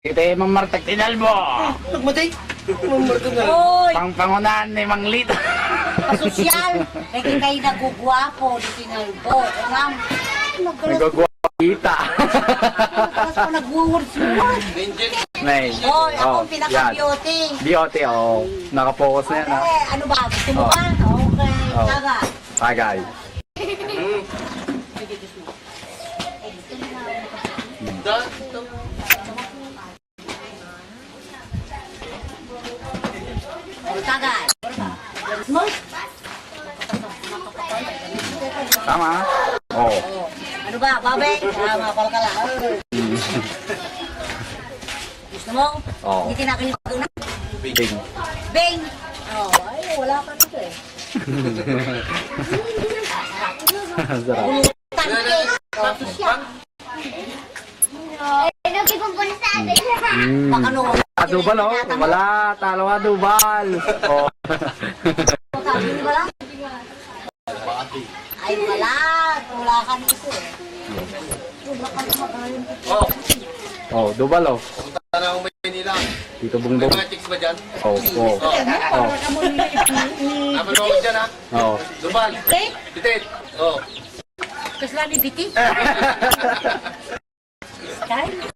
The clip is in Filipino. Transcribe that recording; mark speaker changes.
Speaker 1: Ito yung mamartag tinalbo.
Speaker 2: Nagmatay. Mamartag na.
Speaker 3: Hoy!
Speaker 1: Pangpangunahan ni Mang Lito.
Speaker 3: Pasosyal! Kaya kayo nagugwapo, di tinalbo. Alam,
Speaker 1: Nagagwa kita.
Speaker 3: nagkalas ko nag-words mo.
Speaker 1: Nay.
Speaker 3: Hoy, ako
Speaker 1: Oh,
Speaker 3: ang pinaka-beauty.
Speaker 1: Beauty, oh. Nakapokus na yan, ha?
Speaker 3: Eh, ano ba? Gusto mo ba? Okay,
Speaker 1: Oh.
Speaker 3: taga.
Speaker 1: Tagay.
Speaker 3: Taga. Mo?
Speaker 1: Tama, ha? Oh.
Speaker 3: Ano ba, babe? Mapal ka lang. Gusto mo?
Speaker 1: Oh.
Speaker 3: Hindi kinakalimbago na.
Speaker 1: Bing.
Speaker 3: Bing! Oh, ay, wala pa dito eh.
Speaker 1: Sarap.
Speaker 3: Tangke! Oh, sosyal. Baka nung...
Speaker 1: Adubal, oh. Wala. Talo adubal. Oh.
Speaker 3: Sabi niyo ba lang? Ay, wala. Wala ka nito eh.
Speaker 1: Oh, dubal, oh.
Speaker 2: Punta na akong Maynila.
Speaker 1: Dito
Speaker 2: May
Speaker 1: bungbong.
Speaker 2: mga chicks ba dyan?
Speaker 1: Oh, oh. Oh.
Speaker 2: Napanood dyan ha?
Speaker 1: Oh.
Speaker 2: Dubal.
Speaker 3: Eh?
Speaker 2: Bitit. Oh.
Speaker 3: Kasla ni Biti? Kaya?